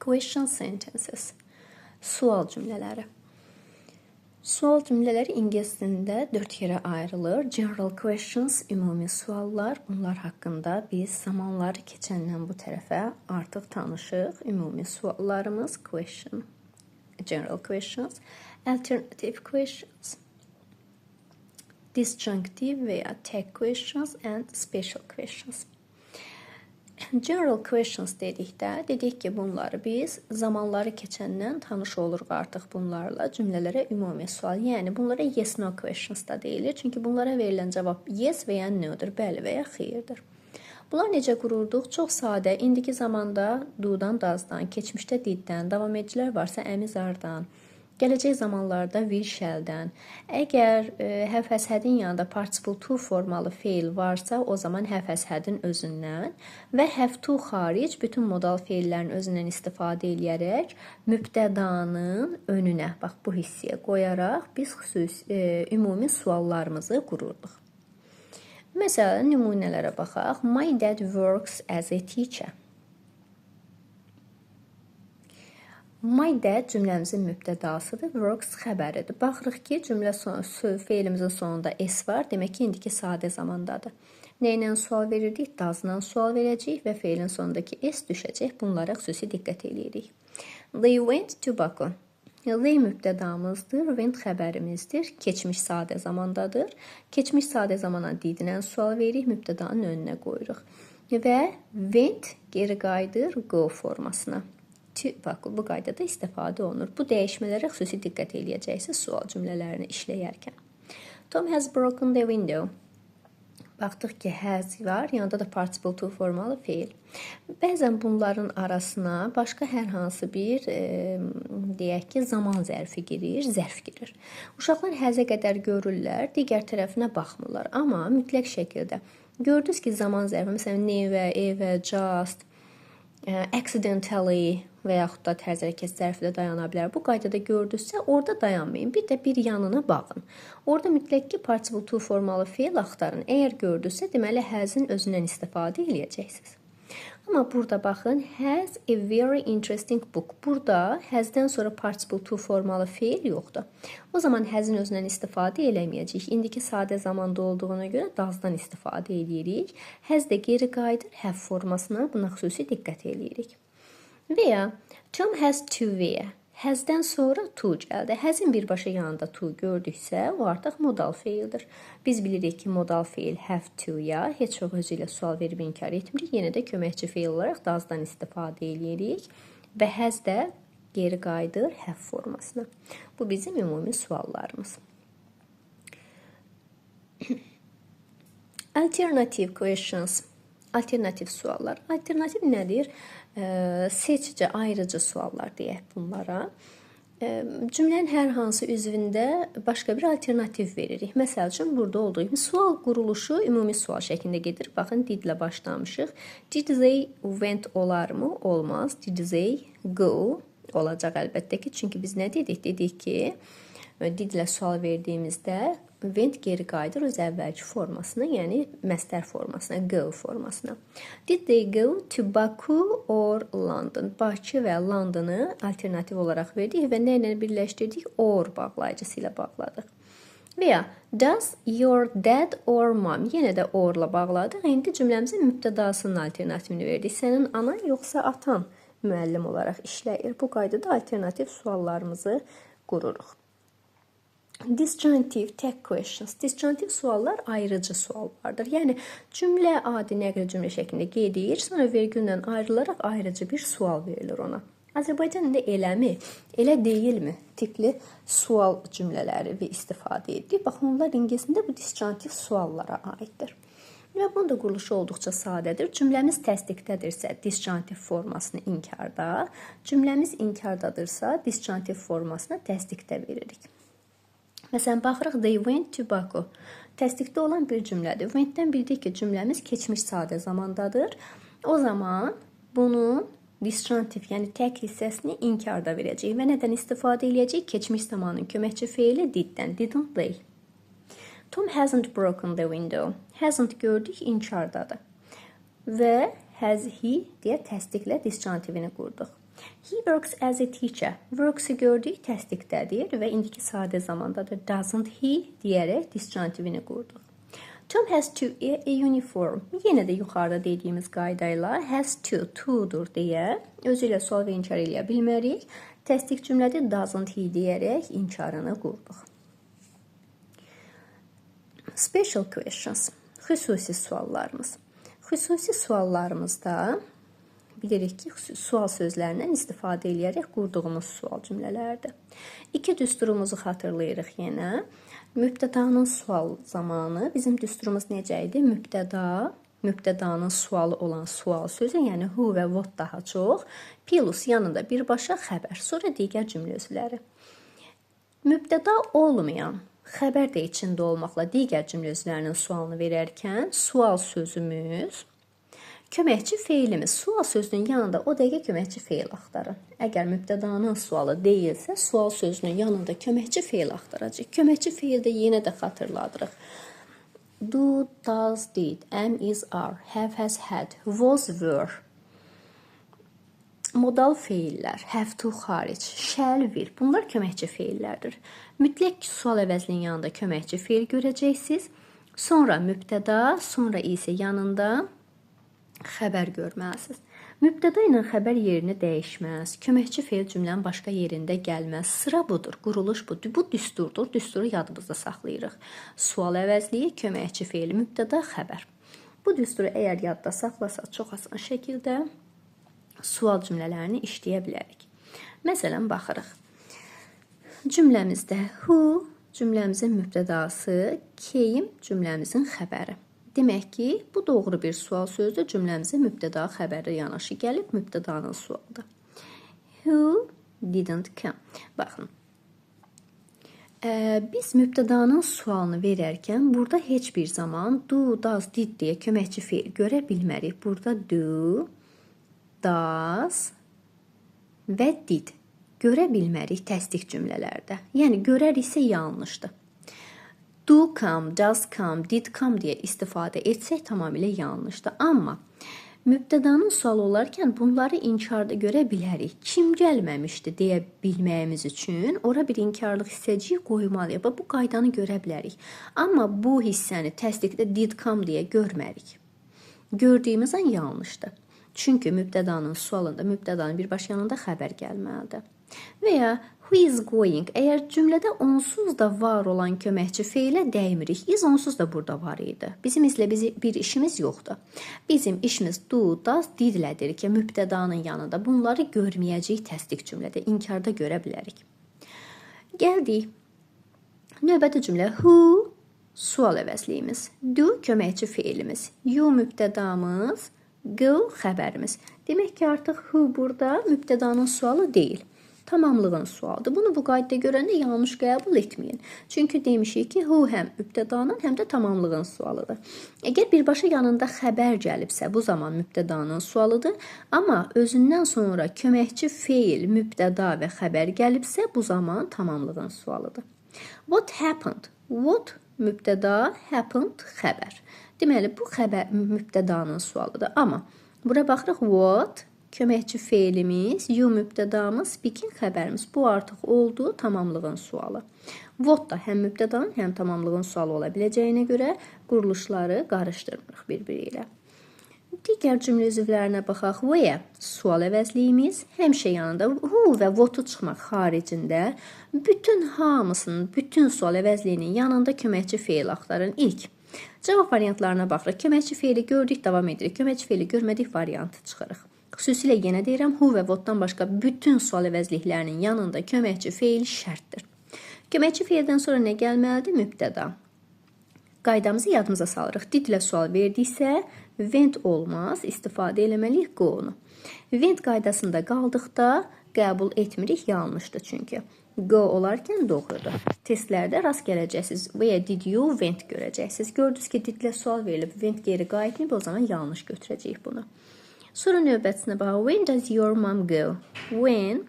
Question sentences. Sual cümlələri. Sual cümlələri ingilis dilində 4 yerə ayrılır. General questions, ümumi suallar. Bunlar haqqında biz zamanları keçəndən bu tərəfə artıq tanışıq. Ümumi suallarımız question, general questions, alternative questions, disjunctive veya tag questions and special questions. General questions dedik ki bunları biz zamanları keçəndən tanış oluruq artıq bunlarla. Cümlələrə ümumi sual, yəni bunlara yes no questions da deyilir. Çünki bunlara verilən cavab yes və ya no'dur, bəli və ya xeyirdir. Bunlar necə qururduq? Çox sadə. İndiki zamanda do'dan, does'dan, keçmişdə diddən, davam edicilər varsa əmizardan, gələcək zamanlarda will shall'dən. Əgər have has had'in yanında participle to formalı feil varsa, o zaman have has had'in özündən və have to xaric bütün modal feillərin özündən istifadə edərək mübtədanın önünə, bax bu hissəyə qoyaraq biz ümumi suallarımızı qururduq. Məsələn, nümunələrə baxaq. My dad works as a teacher. My dad cümləmizin mübtədasıdır, works xəbəridir. Baxırıq ki, feilimizin sonunda s var, demək ki, indiki sadə zamandadır. Nə ilə sual verirdik? Does'la sual verəcəyik və feilin sonundakı s düşəcək. Bunlara xüsusi diqqət edirik. They went to Baku. They mübtədamızdır, went xəbərimizdir, keçmiş sadə zamandadır. Keçmiş sadə zamana didinən sual veririk, mübtədanın önünə qoyuruq. Və went geri qayıdır go formasına. Bax, bu qaydada istifadə olunur. Bu dəyişmələrə xüsusi diqqət edəcəksiniz sual cümlələrini işləyərkən. Tom has broken the window. Baxdıq ki, has var, yanında da participle to formalı feil. Bəzən bunların arasına başqa hər hansı bir, deyək ki, zaman zərfi girir, zərf girir. Uşaqlar həzə qədər görürlər, digər tərəfinə baxmırlar. Amma mütləq şəkildə gördünüz ki, zaman zərfi, məsələn, never, ever, just, accidentally və yaxud da tərz hərəkət zərfi də dayana bilər. Bu qaydada gördünüzsə, orada dayanmayın. Bir də bir yanına baxın. Orada mütləq ki, participle to formalı feil axtarın. Əgər gördünüzsə, deməli, has-in özündən istifadə edəcəksiniz. Amma burada baxın, has a very interesting book. Burada has-dən sonra participle to formalı feil yoxdur. O zaman has-in özündən istifadə eləməyəcəyik. İndiki sadə zamanda olduğuna görə does'dan istifadə edirik. Has də geri qayıdır have formasına. Buna xüsusi diqqət edirik. Və ya Tom has to wear. Has-dən sonra to gəldi. Has-in birbaşa yanında to gördüksə, o artıq modal feildir. Biz bilirik ki, modal feil have to-ya heç o özü ilə sual verib inkar etmirik. Yenə də köməkçi feil olaraq does'dan istifadə edirik. Və has də geri qayıdır have formasına. Bu bizim ümumi suallarımız. Alternative questions. Alternativ suallar. Alternativ nədir? Seçici, ayrıcı suallar deyək bunlara. Cümlənin hər hansı üzvündə başqa bir alternativ veririk. Məsəl üçün, burada olduğu kimi sual quruluşu ümumi sual şəklində gedir. Baxın, didlə başlamışıq. Did they went olarmı? Olmaz. Did they go? Olacaq əlbəttə ki. Çünki biz nə dedik? Dedik ki, didlə sual verdiyimizdə went geri qayıdır öz əvvəlki formasına, yəni məstər formasına, go formasına. Did they go to Baku or London? Bakı və Londonu alternativ olaraq verdik və nə ilə birləşdirdik? Or bağlayıcısı ilə bağladıq. Və ya does your dad or mom? Yenə də orla bağladıq. İndi cümləmizin mübtədasının alternativini verdik. Sənin anan yoxsa atan müəllim olaraq işləyir. Bu qaydada alternativ suallarımızı qururuq. Disjunctive tag questions. Disjunctive suallar ayrıcı suallardır. Yəni cümlə adi nəqli cümlə şəklində gedir, sonra vergüllə ayrılaraq ayrıcı bir sual verilir ona. Azərbaycan dilində eləmi, elə deyilmi tipli sual cümlələri və istifadə edilir. Baxın, onlar ingilisində bu disjunctive suallara aiddir. Və bunun da quruluşu olduqca sadədir. Cümləmiz təsdiqdədirsə disjunctive formasını inkarda, cümləmiz inkardadırsa disjunctive formasını təsdiqdə veririk. Məsələn, baxırıq, they went to Baku. Təsdiqdə olan bir cümlədir. Went-dən bildik ki, cümləmiz keçmiş sadə zamandadır. O zaman bunun disjunctive, yəni tək hissəsini inkarda verəcəyik. Və nədən istifadə edəcəyik? Keçmiş zamanın köməkçi feili diddən. Didn't they? Tom hasn't broken the window. Hasn't gördük, inkardadır. Və has he deyə təsdiqlə disjunktivini qurduq. He works as a teacher. Works-ı gördük, təsdiqdədir və indiki sadə zamandadır. Doesn't he deyərək disjunktivini qurduq. Tom has to wear a uniform. Yenə də yuxarıda dediyimiz qaydayla has to-dur deyə özü ilə sual və inkar eləyə bilmərik. Təsdiq cümlədə doesn't he deyərək inkarını qurduq. Special questions. Xüsusi suallarımız. Xüsusi suallarımızda bilirik ki, sual sözlərindən istifadə edərək qurduğumuz sual cümlələrdir. İki düsturumuzu xatırlayırıq yenə. Mübtədanın sual zamanı bizim düsturumuz necə idi? Mübtədanın sualı olan sual sözü, yəni who və what daha çox, plus yanında birbaşa xəbər, sonra digər cümlə özləri. Mübtəda olmayan, xəbər də içində olmaqla digər cümlə özlərinin sualını verərkən sual sözümüz, köməkçi feilimiz, sual sözünün yanında o dəqiqə köməkçi feil axtarın. Əgər mübtədanın sualı deyilsə, sual sözünün yanında köməkçi feil axtaracaq. Köməkçi feildə yenə də xatırladırıq. Do, does, did, am, is, are, have, has, had, was, were. Modal feillər, have to xaric, shall, will. Bunlar köməkçi feillərdir. Mütləq sual əvəzliyinin yanında köməkçi feil görəcəksiniz. Sonra mübtəda, sonra isə yanında xəbər görməlisiniz. Mübtəda ilə xəbər yerini dəyişməz. Köməkçi feil cümlənin başqa yerində gəlməz. Sıra budur, quruluş budur. Bu düsturdur. Düsturu yadımızda saxlayırıq. Sual əvəzliyi, köməkçi feil, mübtəda, xəbər. Bu düsturu əgər yadda saxlasaq çox asan şəkildə sual cümlələrini işləyə bilərik. Məsələn, baxırıq. Cümləmizdə who cümləmizin mübtədası, came cümləmizin xəbəri. Demək ki, bu doğru bir sual sözdür. Cümləmizin mübtəda xəbəri yanaşı gəlib mübtədanın sualıdır. Who didn't come. Baxın. Biz mübtədanın sualını verərkən burada heç bir zaman do, does, did deyə köməkçi feil görə bilmərik. Burada do, does və did görə bilmərik təsdiq cümlələrdə. Yəni, görəriksə yanlışdır. Do come, does come, did come deyə istifadə etsək tamamilə yanlışdır. Amma mübtədanın sualı olarkən bunları inkarda görə bilərik. Kim gəlməmişdi deyə bilməyimiz üçün ora bir inkarlıq hissəciyi qoymalıyıq. Bu qaydanı görə bilərik. Amma bu hissəni təsdiqdə did come deyə görmərik. Gördüyümüz an yanlışdır. Çünki mübtədanın sualında mübtədanın birbaşa yanında xəbər gəlməlidir. Və ya who is going, əgər cümlədə onsuz da var olan köməkçi feilə dəymirik. Is onsuz da burada var idi. Bizim izlə bir işimiz yoxdur. Bizim işimiz do, does, didlədir ki, mübtədanın yanında bunları görməyəcəyik təsdiq cümlədə, inkarda görə bilərik. Gəldik. Növbəti cümlə who sual əvəzliyimiz, do köməkçi feilimiz, you mübtədamız, go xəbərimiz. Demək ki, artıq who burada mübtədanın sualı deyil. Tamamlığın sualıdır. Bunu bu qaydada görəndə yanlış qəbul etməyin. Çünki demişik ki, who həm mübtədanın, həm də tamamlığın sualıdır. Əgər birbaşa yanında xəbər gəlibsə, bu zaman mübtədanın sualıdır. Amma özündən sonra köməkçi feil, mübtəda və xəbər gəlibsə, bu zaman tamamlığın sualıdır. What happened? What mübtəda, happened xəbər. Deməli, bu xəbər mübtədanın sualıdır. Amma bura baxırıq, what köməkçi feilimiz, you mübtədamız, speaking xəbərimiz. Bu artıq oldu tamamlığın sualı. What da həm mübtədanın, həm tamamlığın sualı ola biləcəyinə görə quruluşları qarışdırmırıq bir-biri ilə. Digər cümlə üzvlərinə baxaq. Where sual əvəzliyimiz, həmişə yanında who və what-u çıxmaq xaricində bütün hamısının, bütün sual əvəzliyinin yanında köməkçi feil axtarın. İlk cavab variantlarına baxırıq. Köməkçi feili gördük, davam edirik. Köməkçi feili görmədik, variantı çıxırıq. Xüsusilə yenə deyirəm, who və what-dan başqa bütün sual əvəzliklərinin yanında köməkçi feil şərtdir. Köməkçi feildən sonra nə gəlməlidir? Mübtəda. Qaydamızı yadımıza salırıq. Didlə sual verdiksə, went olmaz, istifadə eləməliyik go-nu. Went qaydasında qaldıqda qəbul etmirik, yanlışdır çünki. Go olarkən doğrudur. Testlərdə rast gələcəksiniz və ya did you went görəcəksiniz. Gördünüz ki, didlə sual verilib, went geri qayıtmayıb, o zaman yanlış götürəcəyik bunu. Sonra növbətisinə baxaq. When does your mom go? When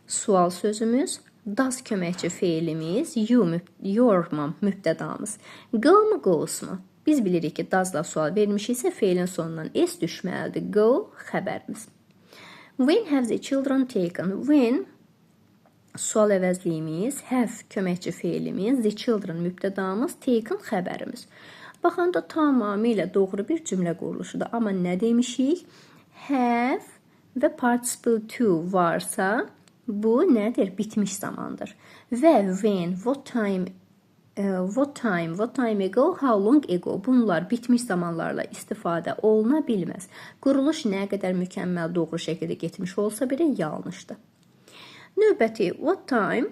sual sözümüz, does köməkçi feilimiz, your mom mübtədamız. Go mu, goes mu? Biz bilirik ki, doesla sual vermişiksə, feilin sonundan s düşməlidir. Go xəbərimiz. When have the children taken? When sual əvəzliyimiz, have köməkçi feilimiz, the children mübtədamız, taken xəbərimiz. Baxanda tamamilə doğru bir cümlə quruluşudur. Amma nə demişik? Have və participle to varsa, bu nədir? Bitmiş zamandır. Və when, what time ago, how long ago, bunlar bitmiş zamanlarla istifadə oluna bilməz. Quruluş nə qədər mükəmməl doğru şəkildə getmiş olsa belə yanlışdır. Növbəti, what time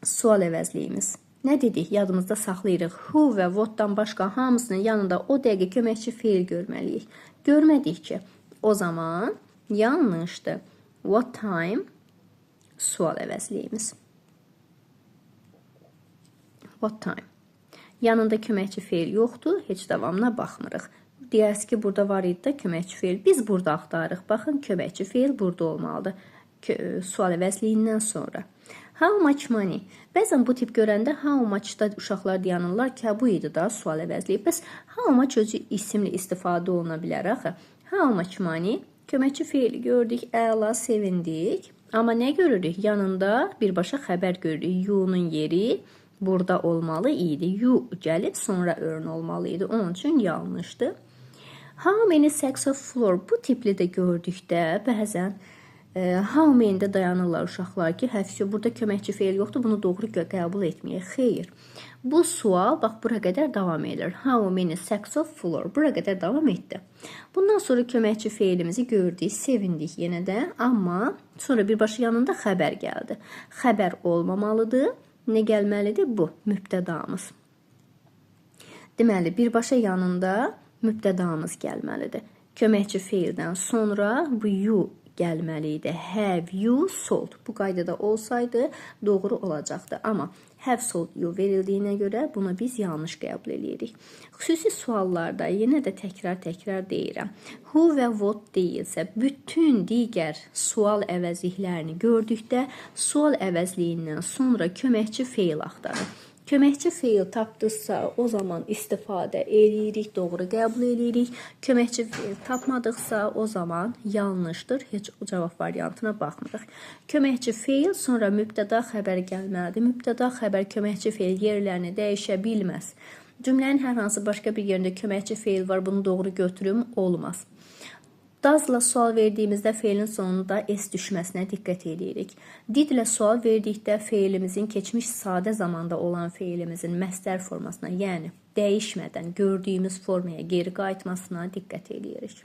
sual əvəzliyimiz. Nə dedik? Yadımızda saxlayırıq. Who və what'dan başqa hamısının yanında o dəqiqə köməkçi feil görməliyik. Görmədik ki, o zaman yanlışdır. What time sual əvəzliyimiz. What time. Yanında köməkçi feil yoxdur, heç davamına baxmırıq. Deyərsiniz ki, burada var idi da köməkçi feil. Biz burada axtarırıq. Baxın, köməkçi feil burada olmalıdır. Sual əvəzliyindən sonra. How much money? Bəzən bu tip görəndə how much-da uşaqlar dayanırlar ki, bu idi da sual əvəzliyi. Bəs how much özü isimli istifadə oluna bilər axı. How much money? Köməkçi feili gördük, əla, sevindik. Amma nə görürük? Yanında birbaşa xəbər görürük. You-nun yeri burada olmalı idi. You gəlib sonra earn olmalı idi. Onun üçün yanlışdır. How many sacks of flour? Bu tipli də gördükdə bəzən how many-də dayanırlar uşaqlar ki, həfisi burada köməkçi feil yoxdur, bunu doğru qəbul etməyək. Xeyr. Bu sual, bax, bura qədər davam edir. How many sacks of flour? Bura qədər davam etdi. Bundan sonra köməkçi feilimizi gördük, sevindik yenə də, amma sonra birbaşa yanında xəbər gəldi. Xəbər olmamalıdır. Nə gəlməlidir? Bu, mübtədamız. Deməli, birbaşa yanında mübtədamız gəlməlidir. Köməkçi feildən sonra bu you gəlməli idi. Have you sold? Bu qaydada olsaydı doğru olacaqdı. Amma have sold you verildiyinə görə bunu biz yanlış qəbul edirik. Xüsusi suallarda yenə də təkrar deyirəm. Who və what deyilsə, bütün digər sual əvəzliklərini gördükdə sual əvəzliyindən sonra köməkçi feil axtarır. Köməkçi feil tapdıqsa, o zaman istifadə edirik, doğru qəbul edirik. Köməkçi feil tapmadıqsa, o zaman yanlışdır. Heç o cavab variantına baxmırıq. Köməkçi feil, sonra mübtəda xəbər gəlməlidir. Mübtəda xəbər köməkçi feil yerlərini dəyişə bilməz. Cümlənin hər hansı başqa bir yerində köməkçi feil var, bunu doğru götürüm, olmaz. Doesla sual verdiyimizdə feilin sonunda s düşməsinə diqqət edirik. Didlə sual verdikdə feilimizin keçmiş sadə zamanda olan feilimizin məstər formasına, yəni dəyişmədən gördüyümüz formaya geri qayıtmasına diqqət edirik.